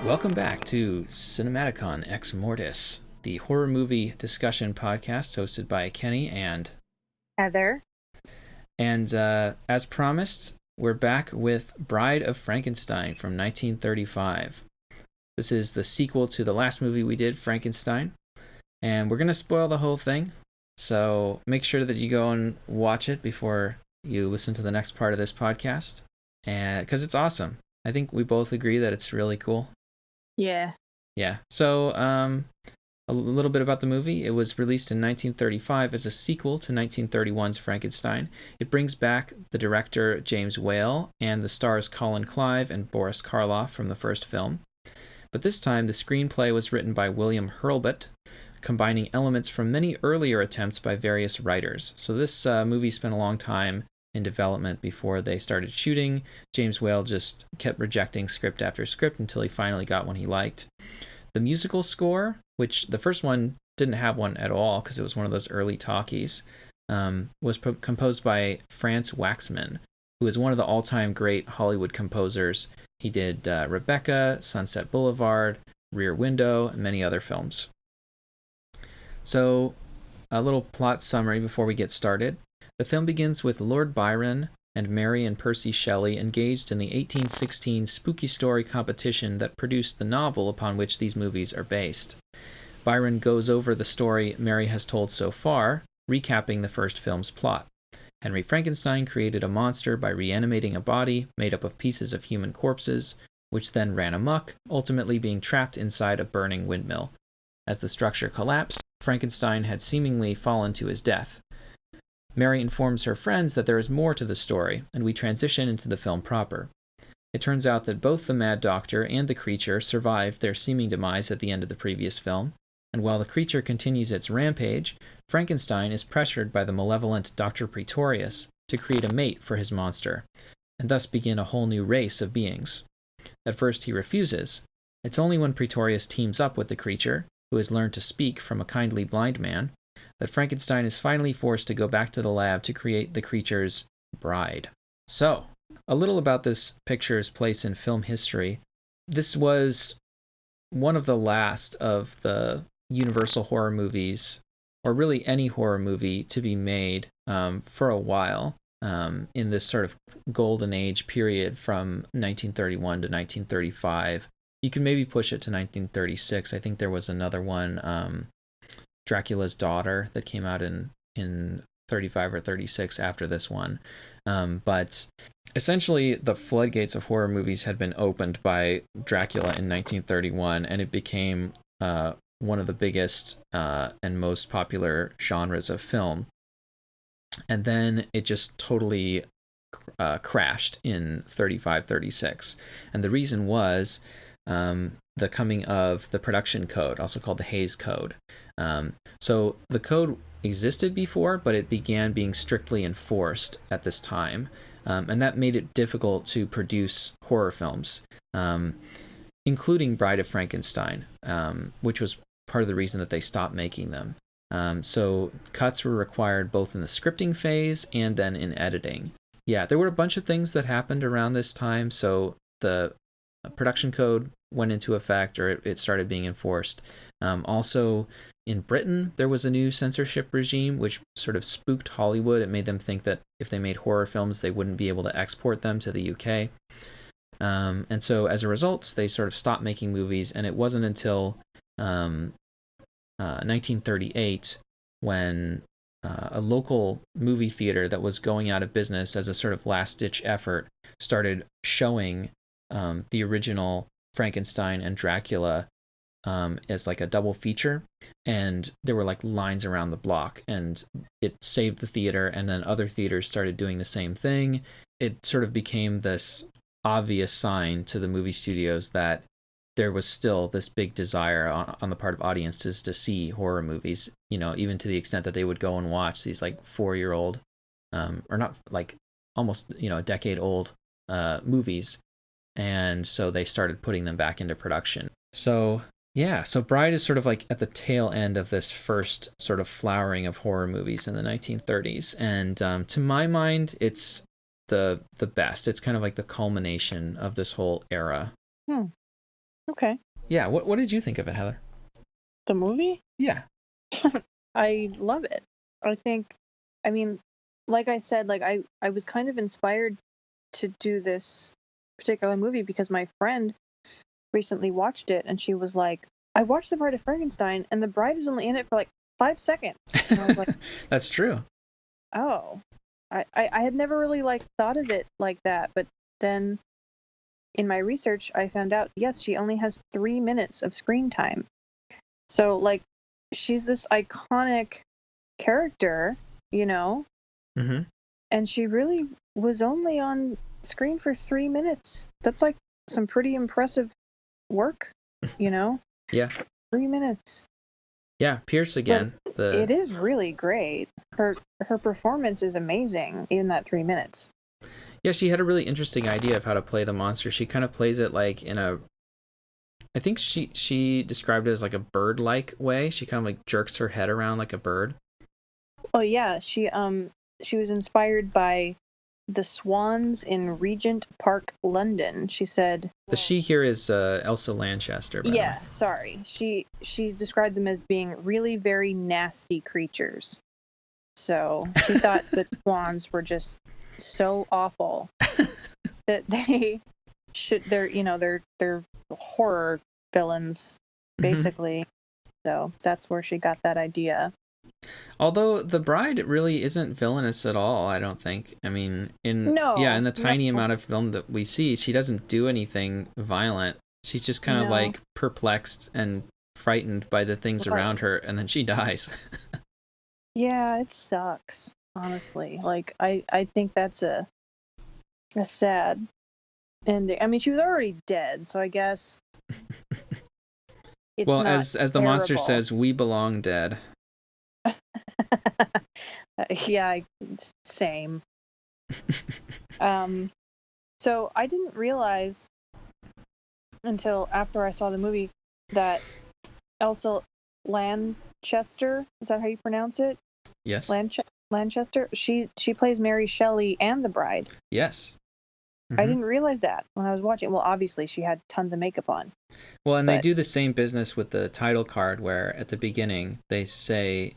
Welcome back to CINEMATICON Ex Mortis, the horror movie discussion podcast hosted by Kenny Heather. As promised, we're back with Bride of Frankenstein from 1935. This is the sequel to the last movie we did, Frankenstein, and we're going to spoil the whole thing, so make sure that you go and watch it before you listen to the next part of this podcast, and because it's awesome. I think we both agree that it's really cool. Yeah. Yeah. So, a little bit about the movie. It was released in 1935 as a sequel to 1931's Frankenstein. It brings back the director James Whale and the stars Colin Clive and Boris Karloff from the first film. But this time, the screenplay was written by William Hurlbut, combining elements from many earlier attempts by various writers. So this movie spent a long time in development before they started shooting. James Whale just kept rejecting script after script until he finally got one he liked. The musical score, which the first one didn't have one at all because it was one of those early talkies, was composed by Franz Waxman, who is one of the all-time great Hollywood composers. He did Rebecca, Sunset Boulevard, Rear Window, and many other films. So, a little plot summary before we get started. The film begins with Lord Byron and Mary and Percy Shelley engaged in the 1816 spooky story competition that produced the novel upon which these movies are based. Byron goes over the story Mary has told so far, recapping the first film's plot. Henry Frankenstein created a monster by reanimating a body made up of pieces of human corpses, which then ran amok, ultimately being trapped inside a burning windmill. As the structure collapsed, Frankenstein had seemingly fallen to his death. Mary informs her friends that there is more to the story, and we transition into the film proper. It turns out that both the Mad Doctor and the creature survived their seeming demise at the end of the previous film, and while the creature continues its rampage, Frankenstein is pressured by the malevolent Dr. Pretorius to create a mate for his monster, and thus begin a whole new race of beings. At first he refuses. It's only when Pretorius teams up with the creature, who has learned to speak from a kindly blind man, that Frankenstein is finally forced to go back to the lab to create the creature's bride. So, a little about this picture's place in film history. This was one of the last of the Universal horror movies, or really any horror movie, to be made for a while, in this sort of golden age period from 1931 to 1935. You can maybe push it to 1936. I think there was another one, Dracula's Daughter, that came out in 35 or 36 after this one. But essentially, the floodgates of horror movies had been opened by Dracula in 1931, and it became one of the biggest and most popular genres of film. And then it just totally crashed in 35, 36. And the reason was the coming of the production code, also called the Hays Code. So the code existed before, but it began being strictly enforced at this time. And that made it difficult to produce horror films, including Bride of Frankenstein, which was part of the reason that they stopped making them. So cuts were required both in the scripting phase and then in editing. Yeah, there were a bunch of things that happened around this time. So the production code went into effect, or it started being enforced. Also, in Britain, there was a new censorship regime, which sort of spooked Hollywood. It made them think that if they made horror films, they wouldn't be able to export them to the UK. And so, as a result, they sort of stopped making movies, and it wasn't until 1938 when a local movie theater that was going out of business as a sort of last-ditch effort started showing the original Frankenstein and Dracula as like a double feature, and there were like lines around the block, and it saved the theater, and then other theaters started doing the same thing. It sort of became this obvious sign to the movie studios that there was still this big desire on the part of audiences to see horror movies, even to the extent that they would go and watch these like 4-year-old or not, like almost a decade old movies. And so they started putting them back into production. So Bride is sort of like at the tail end of this first sort of flowering of horror movies in the 1930s. And to my mind, it's the best. It's kind of like the culmination of this whole era. Okay. Yeah, what did you think of it, Heather? The movie? Yeah. I love it. I think, I mean, like I said, like I was kind of inspired to do this particular movie because my friend recently watched it and she was like, I watched The Bride of Frankenstein and the bride is only in it for like 5 seconds. And I was like, That's true. oh, I had never really like thought of it like that. But then in my research, I found out, yes, she only has 3 minutes of screen time. So like, she's this iconic character, you know, Mm-hmm. and she really was only on screen for 3 minutes. That's like some pretty impressive work, you know? Yeah. 3 minutes. Yeah, Pierce But again. it is really great. Her performance is amazing in that 3 minutes. Yeah, she had a really interesting idea of how to play the monster. She kind of plays it like in a, I think she described it as like a bird-like way. She kind of like jerks her head around like a bird. Oh yeah, she was inspired by the swans in Regent Park, London. She said, The she here is Elsa Lanchester, by the way. yeah, sorry. She described them as being really very nasty creatures. So she thought the swans were just so awful that they're horror villains basically. So that's where she got that idea. Although the bride really isn't villainous at all, I don't think. I mean, in No, the tiny amount of film that we see, she doesn't do anything violent. She's just kind of like perplexed and frightened by the things around her, and then she dies. Yeah, it sucks, honestly. Like I think that's a sad ending. I mean, she was already dead, so I guess it's well, not as the monster says, we belong dead. Yeah, same. So I didn't realize until after I saw the movie that Elsa Lanchester, is that how you pronounce it? Yes. Lanchester. She plays Mary Shelley and the bride. Yes. I didn't realize that when I was watching. Well, obviously she had tons of makeup on. Well, and they do the same business with the title card, where at the beginning they say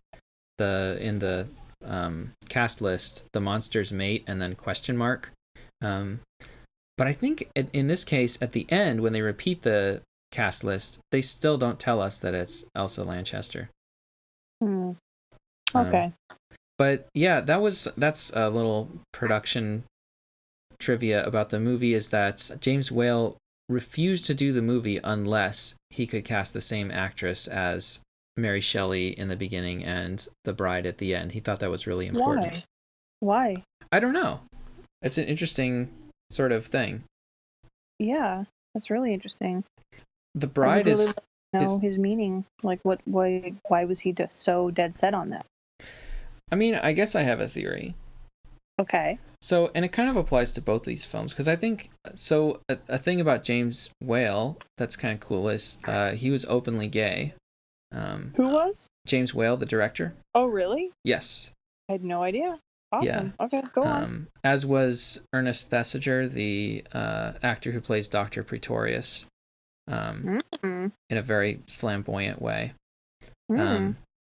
in the cast list the monster's mate and then question mark. But I think in this case, at the end, when they repeat the cast list, they still don't tell us that it's Elsa Lanchester. Okay. But yeah, that's a little production trivia about the movie, is that James Whale refused to do the movie unless he could cast the same actress as Mary Shelley in the beginning and the bride at the end. He thought that was really important. Why? I don't know. It's an interesting sort of thing. Yeah, that's really interesting. The bride is his meaning. Like, why was he so dead set on that? I mean, I guess I have a theory. Okay. So, and it kind of applies to both these films, because I think, so a thing about James Whale that's kind of cool is he was openly gay. Who was? James Whale, the director. Oh, really? Yes. I had no idea. Awesome. Yeah. Okay, go on. As was Ernest Thesiger, the actor who plays Dr. Pretorius, in a very flamboyant way.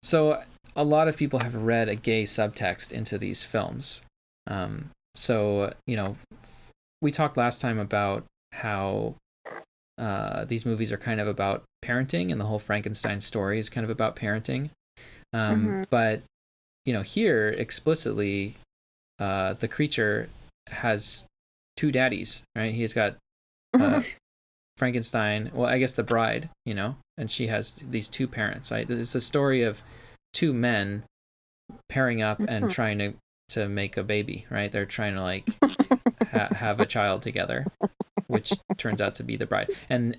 So a lot of people have read a gay subtext into these films. So, we talked last time about how these movies are kind of about parenting, and the whole Frankenstein story is kind of about parenting. But, here explicitly, the creature has two daddies, right? He's got Frankenstein, well, I guess the bride, and she has these two parents, right? It's a story of two men pairing up and trying to make a baby, right? They're trying to like have a child together, which turns out to be the bride. And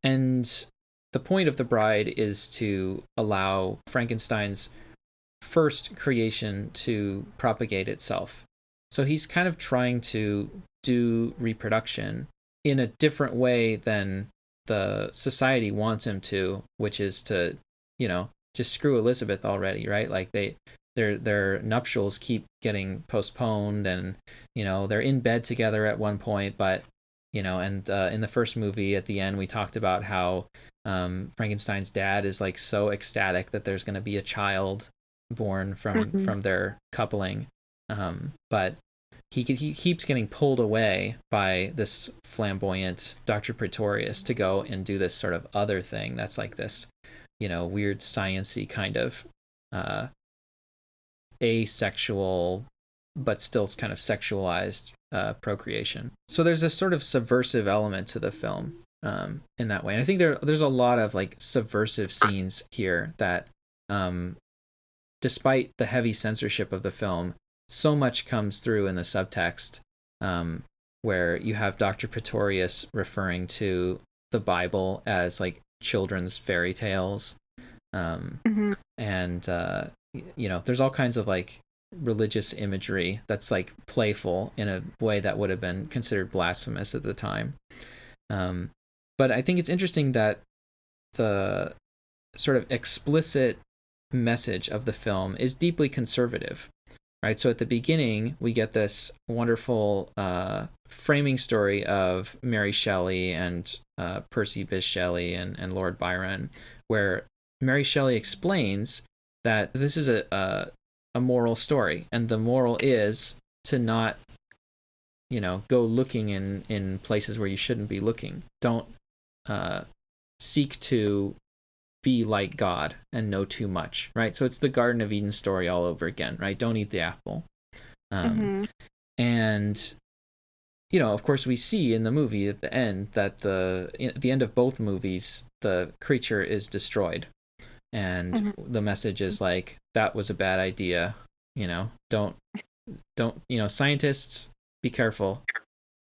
the point of the bride is to allow Frankenstein's first creation to propagate itself. So he's kind of trying to do reproduction in a different way than the society wants him to, which is to, just screw Elizabeth already, right? Like their nuptials keep getting postponed, and they're in bed together at one point, but And in the first movie at the end, we talked about how Frankenstein's dad is like so ecstatic that there's going to be a child born from their coupling, but he keeps getting pulled away by this flamboyant Dr. Pretorius to go and do this sort of other thing that's like this, weird science-y kind of asexual but still kind of sexualized procreation. So there's a sort of subversive element to the film in that way. And I think there's a lot of like subversive scenes here that, despite the heavy censorship of the film, so much comes through in the subtext, where you have Dr. Pretorius referring to the Bible as like children's fairy tales. And, there's all kinds of like religious imagery that's like playful in a way that would have been considered blasphemous at the time. But I think it's interesting that the sort of explicit message of the film is deeply conservative, right? So at the beginning, we get this wonderful framing story of Mary Shelley and Percy Bysshe Shelley and Lord Byron, where Mary Shelley explains that this is a moral story, and the moral is to not, go looking in places where you shouldn't be looking. Don't seek to be like God and know too much, right? So it's the Garden of Eden story all over again, right? Don't eat the apple. And, of course, we see in the movie at the end that at the end of both movies, the creature is destroyed. And the message is like, that was a bad idea. Don't, scientists, be careful.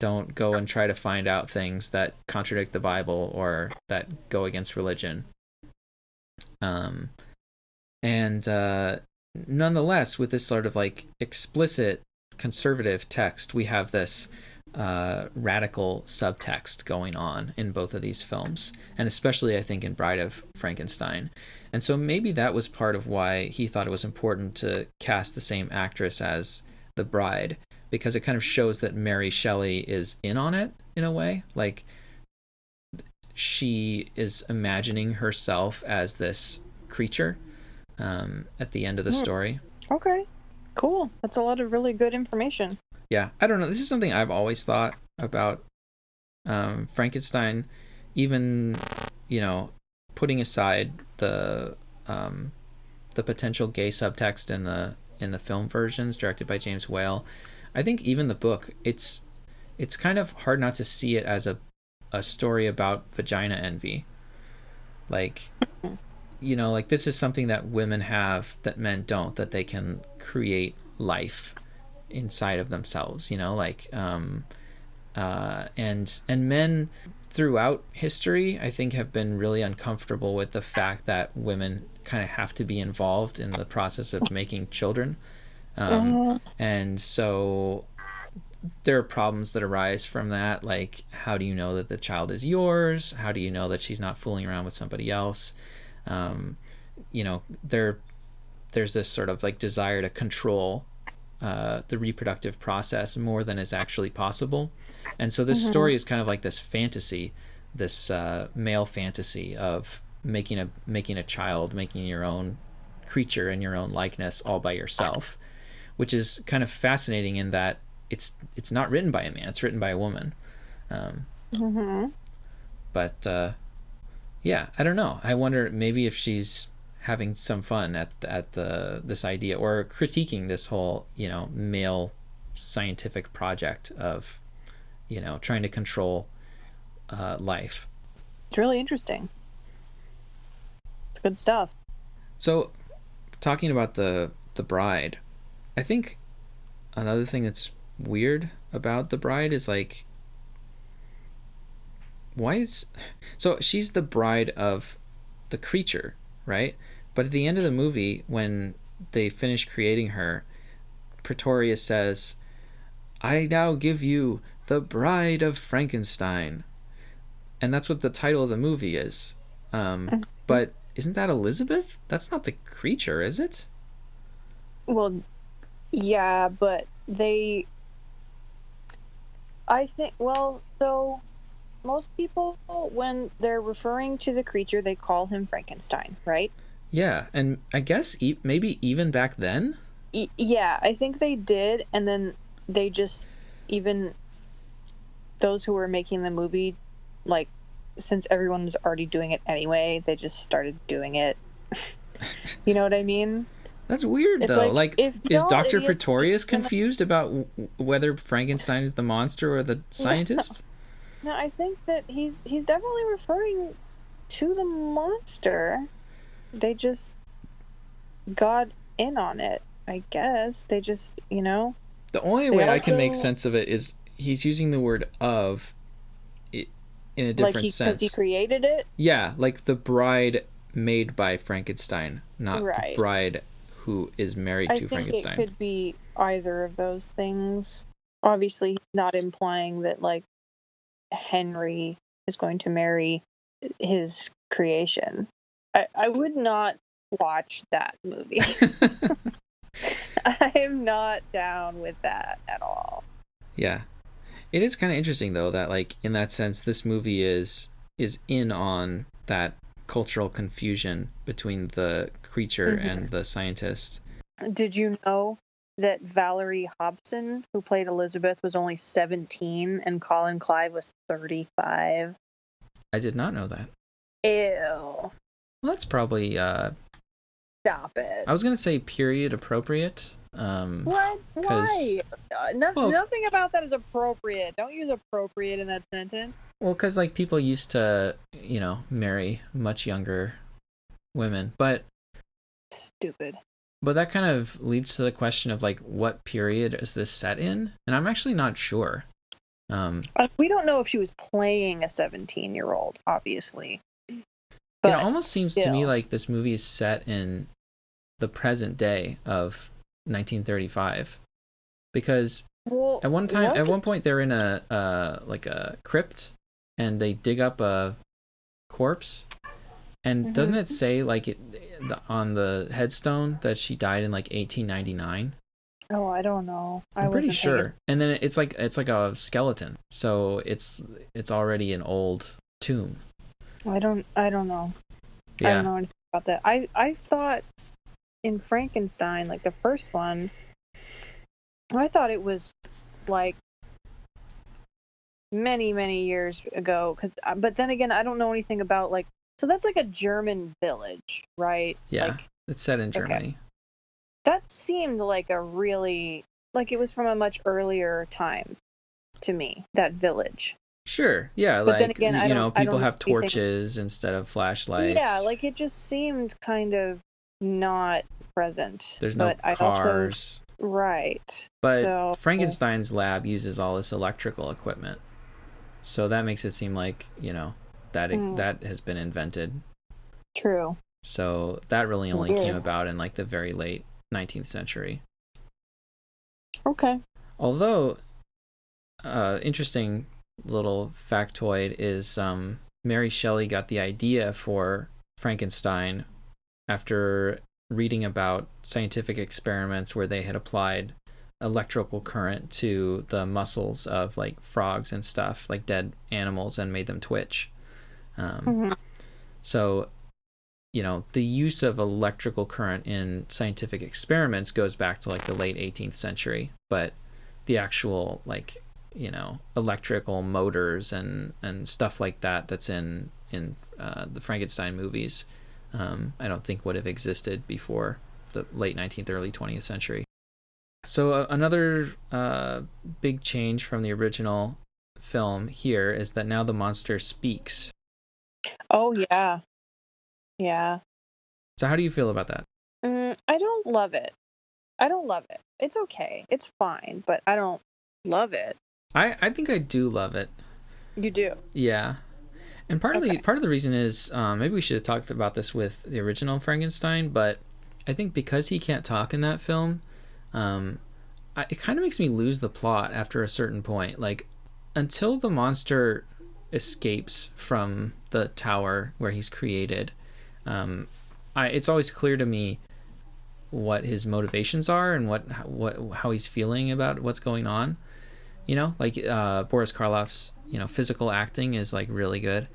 Don't go and try to find out things that contradict the Bible or that go against religion. Nonetheless, with this sort of like explicit conservative text, we have this radical subtext going on in both of these films, and especially I think in Bride of Frankenstein. And so maybe that was part of why he thought it was important to cast the same actress as the bride, because it kind of shows that Mary Shelley is in on it in a way. Like, she is imagining herself as this creature at the end of the story. Okay, cool. That's a lot of really good information. Yeah, I don't know. This is something I've always thought about Frankenstein, even, putting aside the potential gay subtext in the film versions directed by James Whale. I think even the book, it's kind of hard not to see it as a story about vagina envy. Like, like this is something that women have that men don't, that they can create life inside of themselves, and men throughout history, I think, have been really uncomfortable with the fact that women kind of have to be involved in the process of making children. And so there are problems that arise from that, like, how do you know that the child is yours? How do you know that she's not fooling around with somebody else? There's this sort of like desire to control the reproductive process more than is actually possible. And so this story is kind of like this fantasy, this male fantasy of making a child, making your own creature in your own likeness all by yourself, which is kind of fascinating in that it's not written by a man, it's written by a woman. But yeah, I don't know. I wonder maybe if she's having some fun at this idea, or critiquing this whole male scientific project of trying to control life. It's really interesting. It's good stuff. So, talking about the bride, I think another thing that's weird about the bride is like, so she's the bride of the creature, right? But at the end of the movie, when they finish creating her, Pretorius says, "I now give you the Bride of Frankenstein." And that's what the title of the movie is. But isn't that Elizabeth? That's not the creature, is it? Well, yeah, but I think, well, so most people, when they're referring to the creature, they call him Frankenstein, right? Yeah, and I guess maybe even back then. Yeah, I think they did, and then they just, even those who were making the movie, like, since everyone was already doing it anyway, they just started doing it. You know what I mean? That's weird It's though. like, Like, if is y'all Dr. idiots keep Pretorius gonna... confused about whether Frankenstein is the monster or the No, scientist? no, I think that he's definitely referring to the monster. They just got in on it, I guess. They just, The only they way I can make also, sense of it is he's using the word of in a like, different because he sense. created it. Yeah, like the bride made by Frankenstein, not the Right. bride who is married I to think it Frankenstein. could be either of those things. Obviously, he's not implying that, like, Henry is going to marry his creation. I would not watch that movie. I am not down with that at all. Yeah. It is kind of interesting though that like in that sense this movie is in on that cultural confusion between the creature and the scientist. Did you know that Valerie Hobson, who played Elizabeth, was only 17 and Colin Clive was 35? I did not know that. Ew. Well, that's probably Stop it. I was going to say period appropriate. What? Why? Well, Nothing about that is appropriate. Don't use appropriate in that sentence. well, because like people used to, marry much younger women, but Stupid. that kind of leads to the question of like what period is this set in, and I'm actually not sure. We don't know if she was playing a 17-year-old, obviously. But it almost seems to me still. like this movie is set in the present day of 1935, because Well, at one point they're in a like a crypt, and they dig up a corpse, and doesn't it say like on the headstone that she died in like 1899? Oh, I don't know. I'm pretty sure. And then it's like a skeleton, so it's already an old tomb. I don't know. Yeah. I don't know anything about that. I thought in Frankenstein, like the first one, I thought it was like many, many years ago. But then again, I don't know anything about, like, so that's like a German village, right? Yeah, like, it's set in Germany. Okay. That seemed like a really, like, it was from a much earlier time to me, that village. Sure, yeah, But like, then again, people have torches instead of flashlights. Yeah, like, it just seemed kind of not present. There's no cars. Right. But Frankenstein's lab uses all this electrical equipment. So that makes it seem like, that has been invented. True. So that really only came about in like the very late 19th century. Okay. Although, interesting little factoid is Mary Shelley got the idea for Frankenstein after reading about scientific experiments where they had applied electrical current to the muscles of like frogs and stuff, like dead animals, and made them twitch. So, the use of electrical current in scientific experiments goes back to like the late 18th century, but the actual like, electrical motors and stuff like that's in the Frankenstein movies, I don't think would have existed before the late 19th, early 20th century. So another big change from the original film here is that now the monster speaks. Oh, yeah. Yeah. So how do you feel about that? I don't love it. It's okay. It's fine, but I don't love it. I think I do love it. You do? Yeah. And part of the reason is maybe we should have talked about this with the original Frankenstein, but I think because he can't talk in that film, it kind of makes me lose the plot after a certain point. Like, until the monster escapes from the tower where he's created, it's always clear to me what his motivations are and how he's feeling about what's going on. You know, like Boris Karloff's, you know, physical acting is like really good,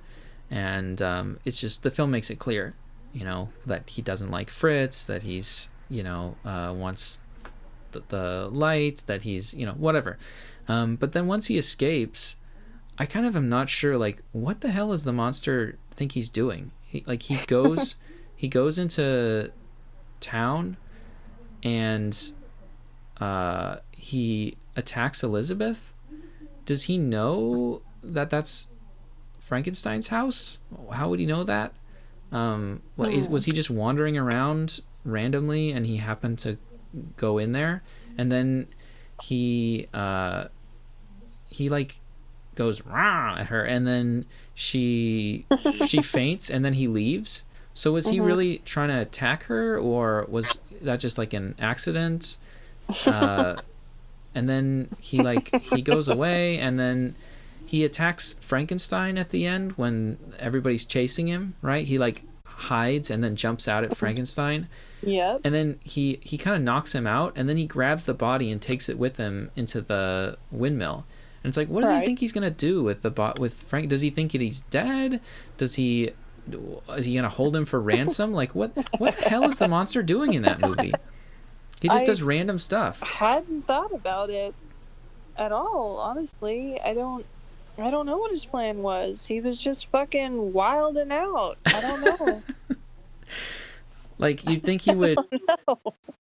and it's just the film makes it clear, you know, that he doesn't like Fritz, that he's, you know, wants the light, that he's, you know, whatever. But then once he escapes, I kind of am not sure, like, what the hell is the monster think he's doing? He goes he goes into town, and he attacks Elizabeth. Does he know that that's Frankenstein's house? How would he know that? Was he just wandering around randomly and he happened to go in there, and then he like goes rah at her, and then she faints, and then he leaves. So was he really trying to attack her, or was that just like an accident? And then he goes away, and then he attacks Frankenstein at the end when everybody's chasing him, right? He like hides and then jumps out at Frankenstein. Yep. And then he kind of knocks him out, and then he grabs the body and takes it with him into the windmill. And it's like, what does he think he's gonna do with with Frank? Does he think that he's dead? Is he gonna hold him for ransom? Like, what the hell is the monster doing in that movie? He just does random stuff. I hadn't thought about it at all, honestly. I don't know what his plan was. He was just fucking wilding out. I don't know. Like, you'd think he would.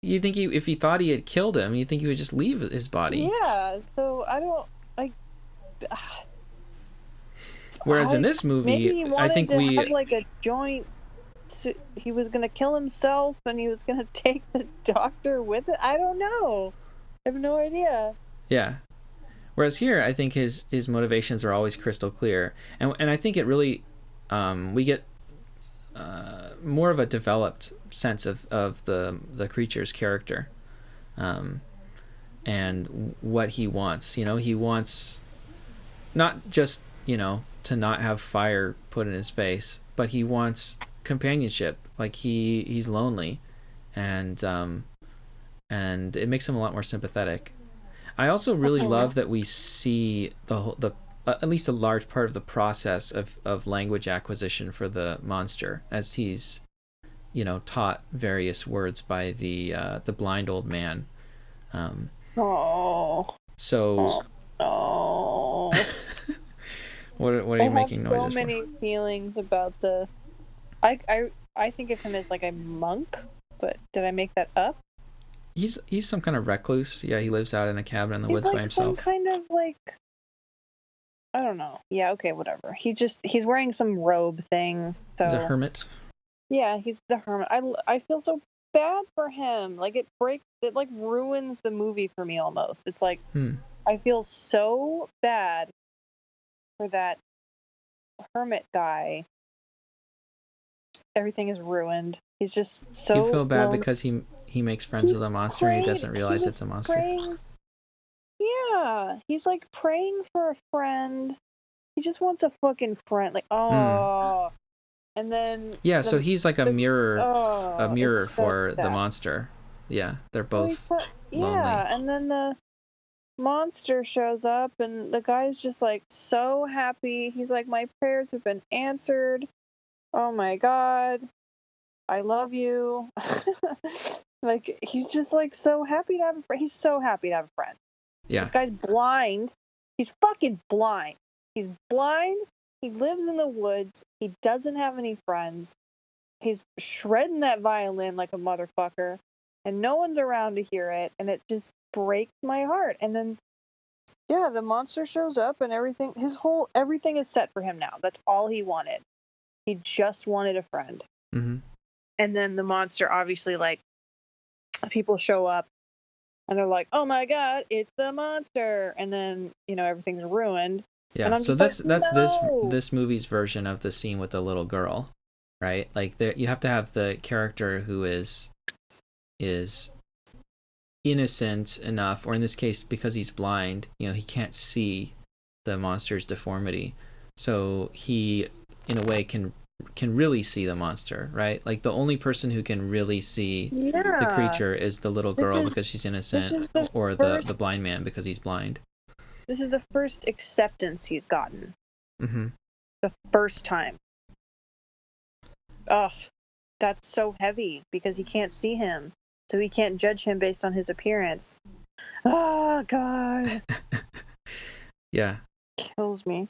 You'd think if he thought he had killed him, you'd think he would just leave his body. Yeah. So I don't like. Whereas in this movie, I think we have like a joint. He was gonna kill himself, and he was gonna take the doctor with it. I don't know. I have no idea. Yeah. Whereas here, I think his motivations are always crystal clear, and I think it really we get more of a developed sense of the creature's character, and what he wants. You know, he wants not just, you know, to not have fire put in his face, but he wants companionship. Like he's lonely, and it makes him a lot more sympathetic. I also really love that we see the at least a large part of the process of language acquisition for the monster, as he's, you know, taught various words by the blind old man. So what are you making noises for? I have so many feelings about the. I think of him as like a monk, but did I make that up? He's some kind of recluse. Yeah, he lives out in a cabin in the woods like by himself. Some kind of like, I don't know. Yeah, okay, whatever. He's wearing some robe thing. So he's a hermit. Yeah, he's the hermit. I feel so bad for him. Like it like ruins the movie for me almost. It's like I feel so bad for that hermit guy. Everything is ruined. He's just so. You feel bad because he makes friends with a monster and he doesn't realize it's a monster. Yeah, he's like praying for a friend. He just wants a fucking friend. Like, and then so he's like a mirror for so the monster. Yeah, they're both lonely. Yeah, and then the monster shows up, and the guy's just like so happy. He's like, my prayers have been answered. Oh my god, I love you. Like, he's just like so happy to have a friend. He's so happy to have a friend. Yeah. This guy's blind. He's fucking blind. He's blind. He lives in the woods. He doesn't have any friends. He's shredding that violin like a motherfucker, and no one's around to hear it, and it just breaks my heart. And then, yeah, the monster shows up, and everything is set for him now. That's all he wanted. He just wanted a friend. Mm-hmm. And then the monster, obviously, like, people show up, and they're like, "Oh my god, it's the monster!" And then, you know, everything's ruined. Yeah, so that's this movie's version of the scene with the little girl, right? Like, you have to have the character who is innocent enough, or in this case, because he's blind, you know, he can't see the monster's deformity, so he, in a way, can really see the monster, right? Like, the only person who can really see the creature is the little girl because she's innocent, or the blind man because he's blind. This is the first acceptance he's gotten. Mm-hmm. The first time. Ugh, that's so heavy because he can't see him, so he can't judge him based on his appearance. Oh God. Yeah. Kills me.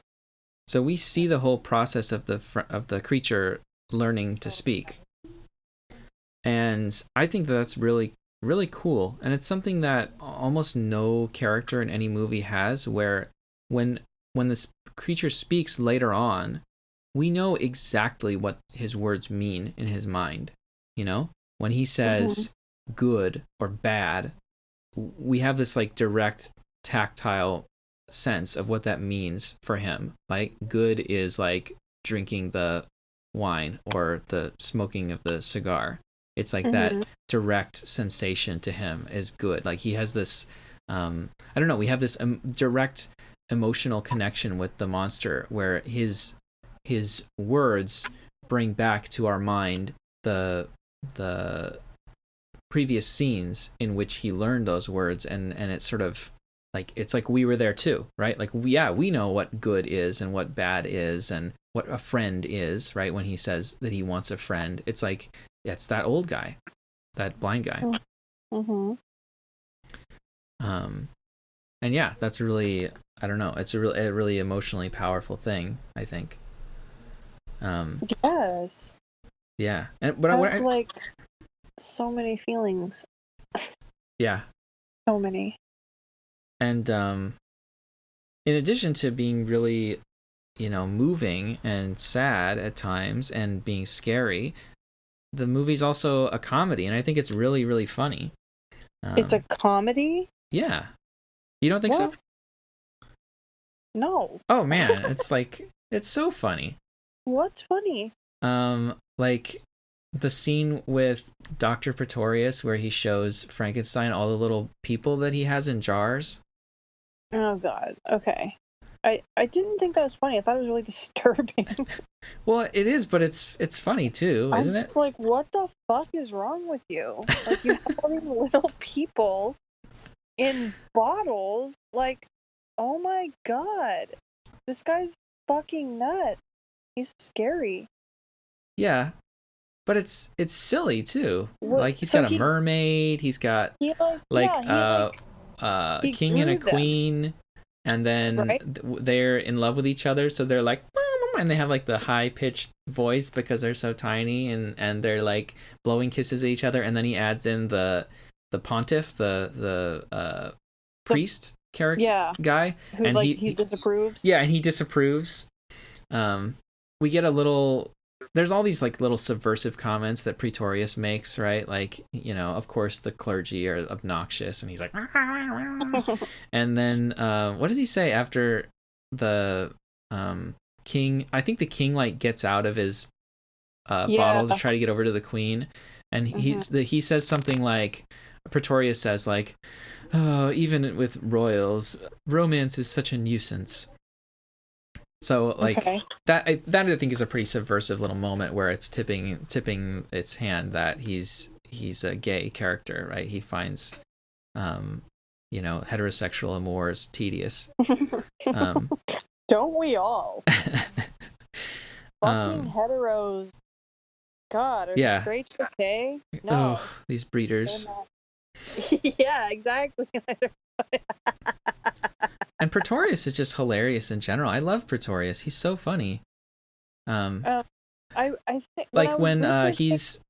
So we see the whole process of the creature learning to speak, and I think that's really really cool. And it's something that almost no character in any movie has, where when this creature speaks later on, we know exactly what his words mean in his mind. You know, when he says good or bad, we have this like direct tactile sense of what that means for him. Like good is like drinking the wine or the smoking of the cigar. It's like that direct sensation to him is good. Like he has this I don't know, we have this direct emotional connection with the monster where his words bring back to our mind the previous scenes in which he learned those words, and it's sort of like it's like we were there too, right? Like we know what good is and what bad is and what a friend is, right? When he says that he wants a friend, it's like it's that old guy, that blind guy. And yeah, that's really, I don't know, it's a really emotionally powerful thing, I think. Yes. Yeah, and but I have like so many feelings. Yeah. So many. And in addition to being really, moving and sad at times and being scary, the movie's also a comedy, and I think it's really, really funny. It's a comedy? Yeah. You don't think so? No. Oh man, it's like it's so funny. What's funny? Like the scene with Dr. Pretorius where he shows Frankenstein all the little people that he has in jars. Oh God. Okay. I didn't think that was funny. I thought it was really disturbing. Well, it is, but it's funny too, isn't it? It's like, what the fuck is wrong with you? Like, you have all these little people in bottles. Like, oh my God, this guy's fucking nuts. He's scary. Yeah, but it's silly too. Like he's so got a mermaid. He's got king and a queen. And then they're in love with each other, so they're like, and they have like the high pitched voice because they're so tiny, and they're like blowing kisses at each other. And then he adds in the pontiff, the priest character guy, who, and like, he disapproves. Yeah, and he disapproves. We get a little. There's all these like little subversive comments that Pretorius makes, right? Like, of course the clergy are obnoxious, and he's like, and then what does he say after the king? I think the king like gets out of his bottle to try to get over to the queen, and he says something like, Pretorius says like, oh, even with royals, romance is such a nuisance. So like that I think is a pretty subversive little moment where it's tipping its hand that he's a gay character, right? He finds heterosexual amours tedious. Don't we all? Fucking heteros. God, are straight okay? No. Oh, these breeders. Yeah, exactly. And Pretorius is just hilarious in general. I love Pretorius. He's so funny. I think like when he's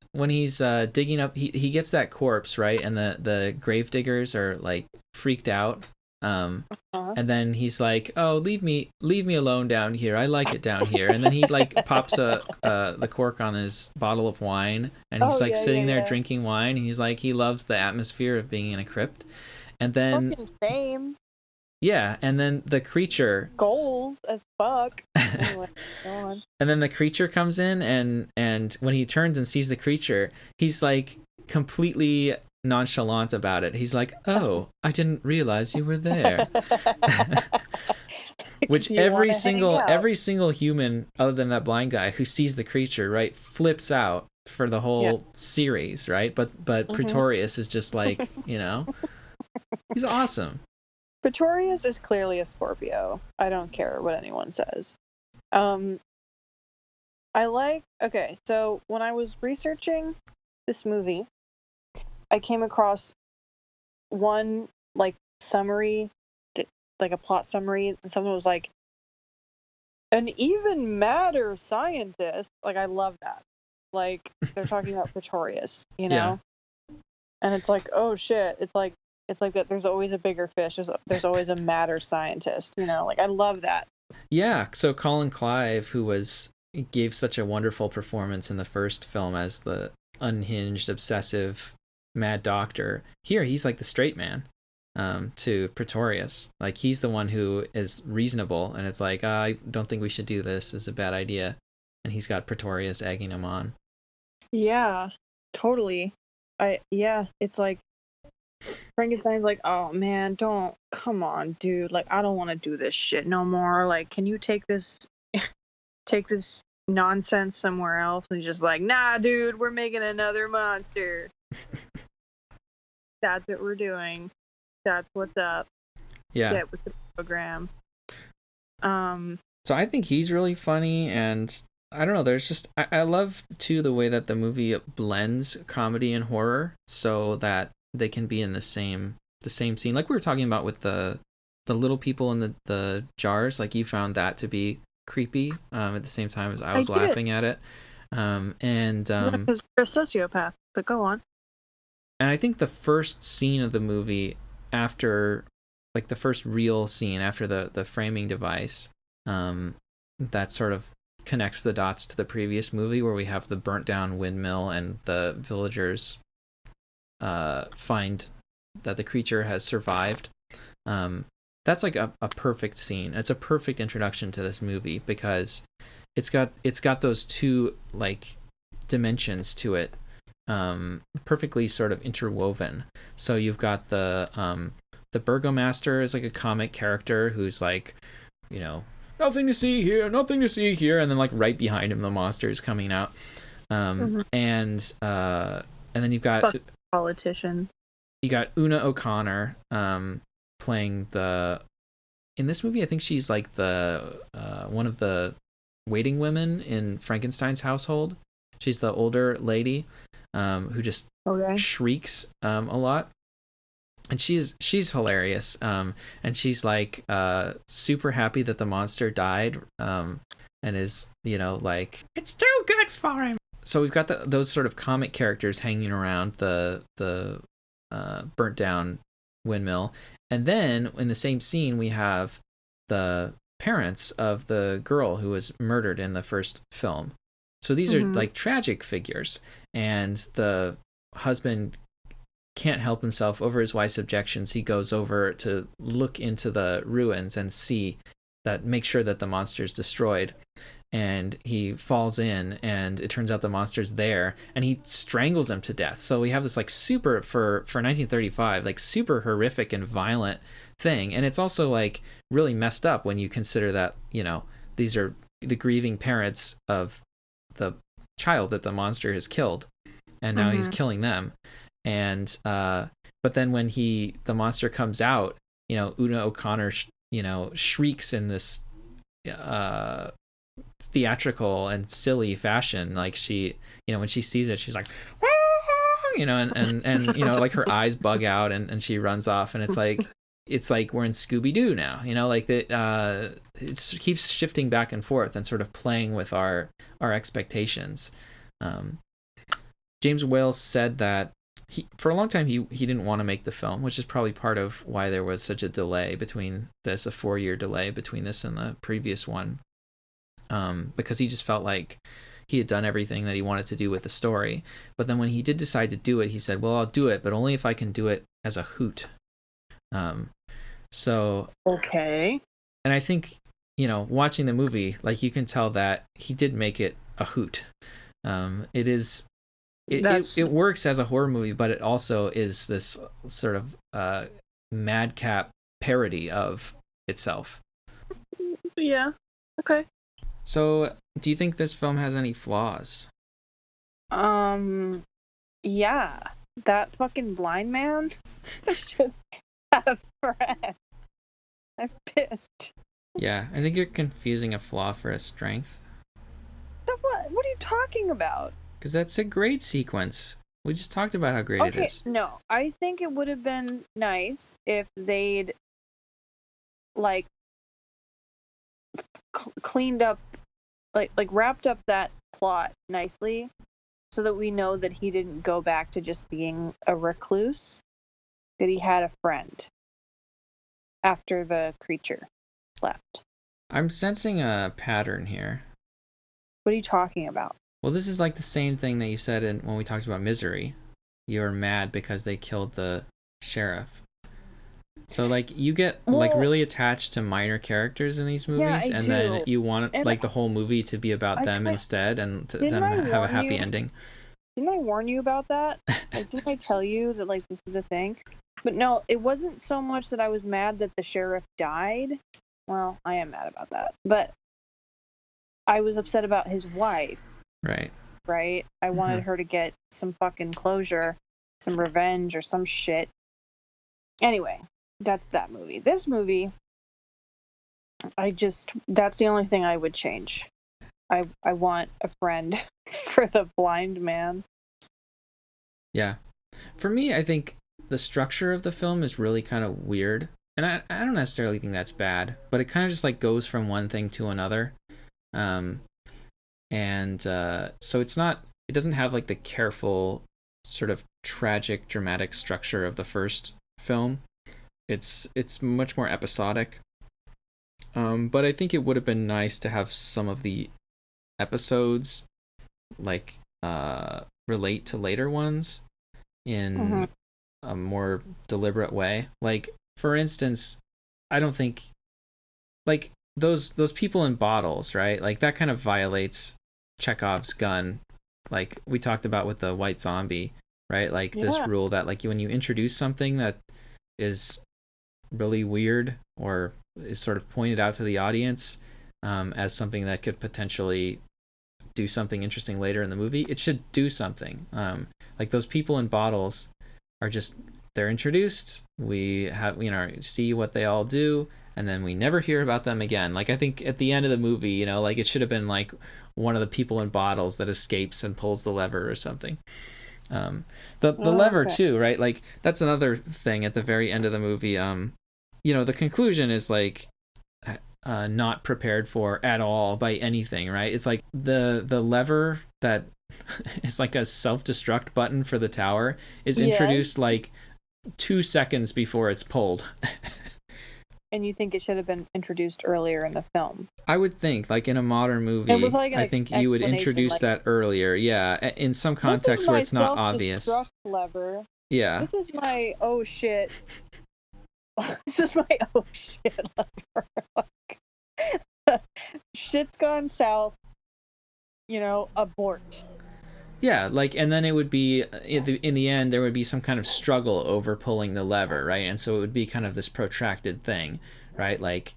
digging up, he gets that corpse, right, and the grave diggers are like freaked out. And then he's like, "Oh, leave me alone down here. I like it down here." And then he like pops the cork on his bottle of wine, and he's sitting there drinking wine, and he's like, he loves the atmosphere of being in a crypt. And then fucking same. Yeah, and then the creature goals as fuck. Anyway, go on. And then the creature comes in, and when he turns and sees the creature, he's like completely nonchalant about it. He's like, "Oh, I didn't realize you were there." Which every single human other than that blind guy who sees the creature, right, flips out for the whole series, right? But Pretorius is just like, he's awesome. Pretorius is clearly a Scorpio. I don't care what anyone says. Okay, so when I was researching this movie, I came across one like summary, like a plot summary, and someone was like, an even madder scientist. Like, I love that. Like, they're talking about Pretorius, you know? Yeah. And it's like, oh shit, it's like that there's always a bigger fish, there's always a madder scientist, you know? Like, I love that. Yeah, so Colin Clive, gave such a wonderful performance in the first film as the unhinged, obsessive, mad doctor. Here, he's like the straight man to Pretorius. Like, he's the one who is reasonable, and it's like, I don't think we should do this. It's a bad idea. And he's got Pretorius egging him on. Yeah, totally. It's like Frankenstein's like, oh man, come on, dude. Like, I don't want to do this shit no more. Like, can you take this nonsense somewhere else? And he's just like, nah, dude, we're making another monster. That's what we're doing. That's what's up. Yeah. Get with the program. So I think he's really funny, and I don't know, there's just I love too the way that the movie blends comedy and horror so that they can be in the same scene. Like we were talking about with the little people in the jars, like you found that to be creepy at the same time as I was laughing at it. Because you're a sociopath, but go on. And I think the first scene of the movie after, like the first real scene after the framing device, that sort of connects the dots to the previous movie where we have the burnt down windmill and the villagers find that the creature has survived. That's like a perfect scene. It's a perfect introduction to this movie because it's got those two like dimensions to it, perfectly sort of interwoven. So you've got the burgomaster is like a comic character who's like, you know, nothing to see here, and then like right behind him the monster is coming out. And then you've got politician. You got Una O'Connor playing in this movie I think she's like the one of the waiting women in Frankenstein's household. She's the older lady who just shrieks a lot. And she's hilarious, and she's like super happy that the monster died, and is, you know, like, it's too good for him. So we've got those sort of comic characters hanging around the burnt down windmill, and then in the same scene we have the parents of the girl who was murdered in the first film. So these are like tragic figures, and the husband can't help himself. Over his wife's objections, he goes over to look into the ruins and make sure that the monster's destroyed, and he falls in, and it turns out the monster's there, and he strangles him to death. So we have this like super, for 1935, like super horrific and violent thing, and it's also like really messed up when you consider that, you know, these are the grieving parents of the child that the monster has killed, and now he's killing them. And but then when the monster comes out, you know, Una O'Connor shrieks in this theatrical and silly fashion. Like, she, you know, when she sees it, she's like, you know, and you know, like her eyes bug out, and she runs off, and it's like we're in Scooby-Doo now, you know, like that. It keeps shifting back and forth and sort of playing with our expectations. James Whale said that for a long time he didn't want to make the film, which is probably part of why there was such a delay between this, a 4-year delay between this and the previous one, because he just felt like he had done everything that he wanted to do with the story. But then when he did decide to do it, he said, well, I'll do it, but only if I can do it as a hoot. So okay. And I think, you know, watching the movie, like, you can tell that he did make it a hoot. It works as a horror movie, but it also is this sort of madcap parody of itself. Yeah. Okay. So, do you think this film has any flaws? Yeah. That fucking blind man should have a friend. I'm pissed. Yeah, I think you're confusing a flaw for a strength. What are you talking about? Because that's a great sequence. We just talked about how great it Okay, is. no. I think it would have been nice if they'd, like, cleaned up, like wrapped up that plot nicely so that we know that he didn't go back to just being a recluse, that he had a friend after the creature left. I'm sensing a pattern here. What are you talking about? Well, this is like the same thing that you said when we talked about Misery. You're mad because they killed the sheriff. So, like, you get like really attached to minor characters in these movies, and then you want like the whole movie to be about them instead, and to them have a happy ending. Didn't I warn you about that? Like, didn't I tell you that, like, this is a thing? But no, it wasn't so much that I was mad that the sheriff died. Well, I am mad about that. But I was upset about his wife. Right? I wanted her to get some fucking closure, some revenge, or some shit. Anyway, that's that movie. This movie, that's the only thing I would change. I want a friend for the blind man. Yeah. For me, I think the structure of the film is really kind of weird. And I don't necessarily think that's bad, but it kind of just like goes from one thing to another. So it doesn't have like the careful sort of tragic, dramatic structure of the first film. It's much more episodic. But I think it would have been nice to have some of the episodes like relate to later ones in a more deliberate way. Like, for instance, I don't think like those people in bottles, right? Like that kind of violates Chekhov's gun, like we talked about with the white zombie, right? Like this rule that like when you introduce something that is really weird or is sort of pointed out to the audience as something that could potentially do something interesting later in the movie, it should do something. Like those people in bottles are just, they're introduced, we have, see what they all do, and then we never hear about them again. Like I think at the end of the movie, like it should have been like one of the people in bottles that escapes and pulls the lever or something. The lever too, right? Like that's another thing at the very end of the movie. The conclusion is like not prepared for at all by anything, right? It's like the lever that is like a self-destruct button for the tower is introduced like 2 seconds before it's pulled. And you think it should have been introduced earlier in the film? I would think, like in a modern movie, I think you would introduce that earlier. Yeah, in some context where it's not obvious. Lever. Yeah. This is my oh shit. This is my oh shit lever. Shit's gone south. Abort. Yeah, like, and then it would be, in the end, there would be some kind of struggle over pulling the lever, right? And so it would be kind of this protracted thing, right? Like,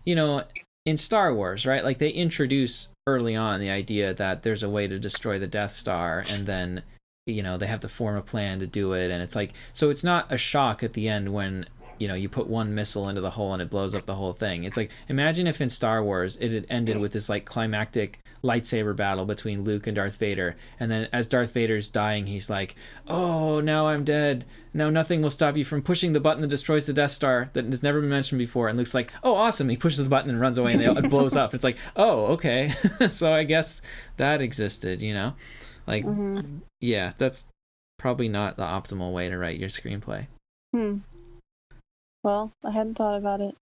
in Star Wars, right? Like, they introduce early on the idea that there's a way to destroy the Death Star, and then, they have to form a plan to do it, and it's like, so it's not a shock at the end when, you put one missile into the hole and it blows up the whole thing. It's like, imagine if in Star Wars it had ended with this, like, climactic lightsaber battle between Luke and Darth Vader, and then as Darth Vader's dying, he's like, oh, now I'm dead, now nothing will stop you from pushing the button that destroys the Death Star that has never been mentioned before. And Luke's like, oh, awesome, he pushes the button and runs away, and it blows up. It's like, oh, okay. So I guess that existed, like yeah, that's probably not the optimal way to write your screenplay. Well, I hadn't thought about it.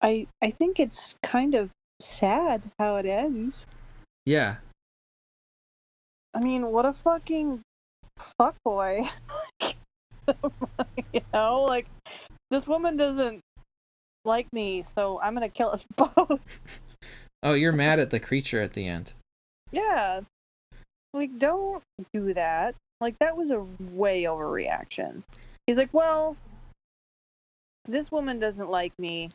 I think it's kind of sad how it ends. Yeah. I mean, what a fucking fuckboy. Like, this woman doesn't like me, so I'm gonna kill us both. Oh, you're mad at the creature at the end. Yeah. Like, don't do that. Like, that was a way overreaction. He's like, well, this woman doesn't like me.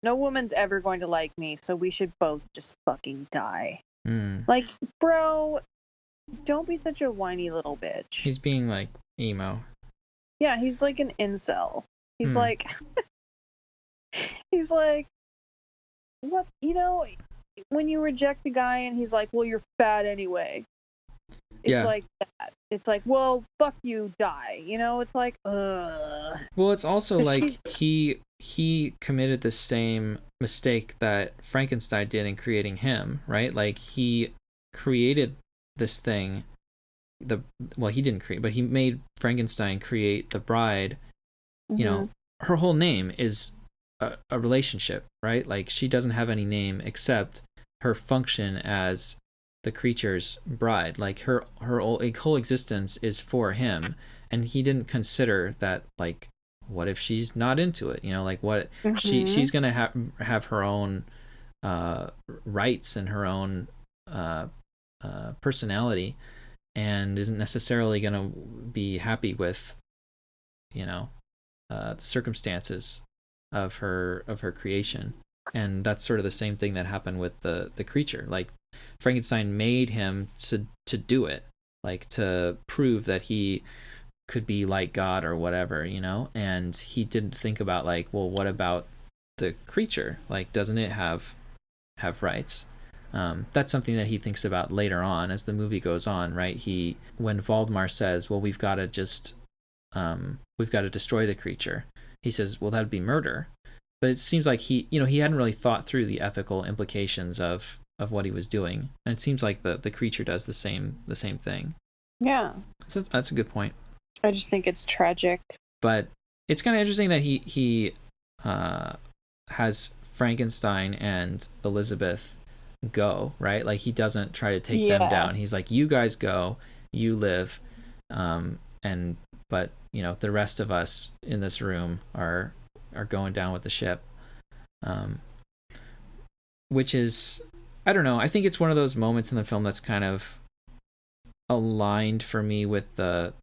No woman's ever going to like me, so we should both just fucking die. Like, bro, don't be such a whiny little bitch. He's being, like, emo. Yeah, he's like an incel. He's like, he's like, what, you know, when you reject a guy and he's like, well, you're fat anyway. It's like that. It's like, well, fuck you, die. You know, it's like, ugh. Well, it's also like he committed the same mistake that Frankenstein did in creating him, right? Like he created this thing. He didn't create, but he made Frankenstein create the bride. You know, her whole name is a relationship, right? Like she doesn't have any name except her function as the creature's bride. Like her whole existence is for him, and he didn't consider that, like, what if she's not into it, you know, like what she's gonna have her own rights and her own personality, and isn't necessarily gonna be happy with, you know, the circumstances of her creation. And that's sort of the same thing that happened with the creature. Like Frankenstein made him to do it, like to prove that he could be like God or whatever, you know. And he didn't think about, like, well, what about the creature? Like, doesn't it have rights? That's something that he thinks about later on as the movie goes on, right? When Waldemar says, well, we've got to destroy the creature, he says, well, that'd be murder. But it seems like he hadn't really thought through the ethical implications of what he was doing, and it seems like the creature does the same thing. Yeah, so that's a good point. I just think it's tragic. But it's kind of interesting that he has Frankenstein and Elizabeth go, right? Like he doesn't try to take them down. He's like, you guys go, you live, but you know, the rest of us in this room are going down with the ship, which is, I don't know, I think it's one of those moments in the film that's kind of aligned for me with the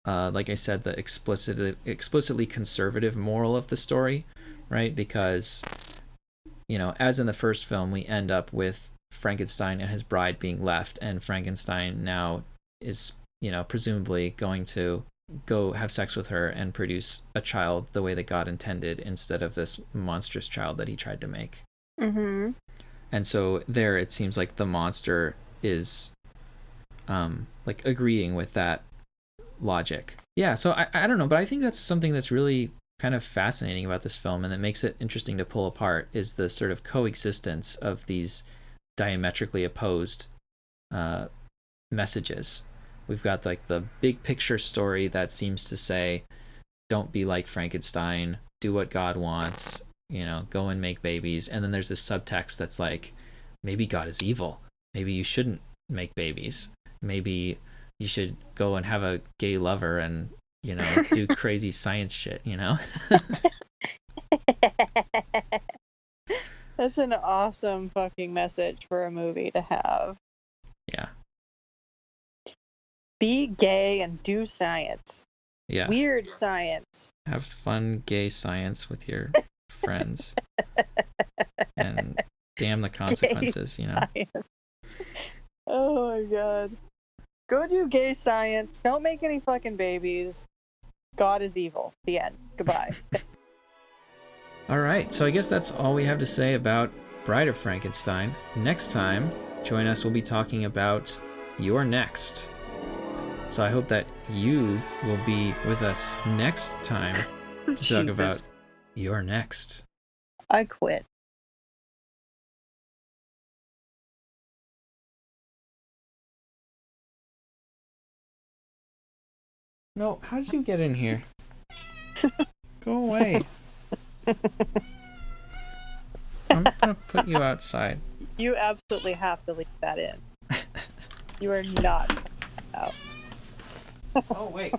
like I said, the explicitly conservative moral of the story, right? Because, you know, as in the first film, we end up with Frankenstein and his bride being left, and Frankenstein now is, you know, presumably going to go have sex with her and produce a child the way that God intended, instead of this monstrous child that he tried to make. Mm-hmm. And so there, it seems like the monster is like agreeing with that logic. Yeah, so I don't know, but I think that's something that's really kind of fascinating about this film, and that makes it interesting to pull apart, is the sort of coexistence of these diametrically opposed messages. We've got like the big picture story that seems to say, don't be like Frankenstein, do what God wants, you know, go and make babies. And then there's this subtext that's like, maybe God is evil, maybe you shouldn't make babies, maybe you should go and have a gay lover and, you know, do crazy science shit, you know? That's an awesome fucking message for a movie to have. Yeah. Be gay and do science. Yeah. Weird science. Have fun gay science with your friends. And damn the consequences, you know? Oh my god. Go do gay science. Don't make any fucking babies. God is evil. The end. Goodbye. All right, so I guess that's all we have to say about Bride of Frankenstein. Next time, join us. We'll be talking about You're Next. So I hope that you will be with us next time to talk about You're Next. I quit. No, how did you get in here? Go away. I'm gonna put you outside. You absolutely have to leave that in. You are not out. Oh, wait.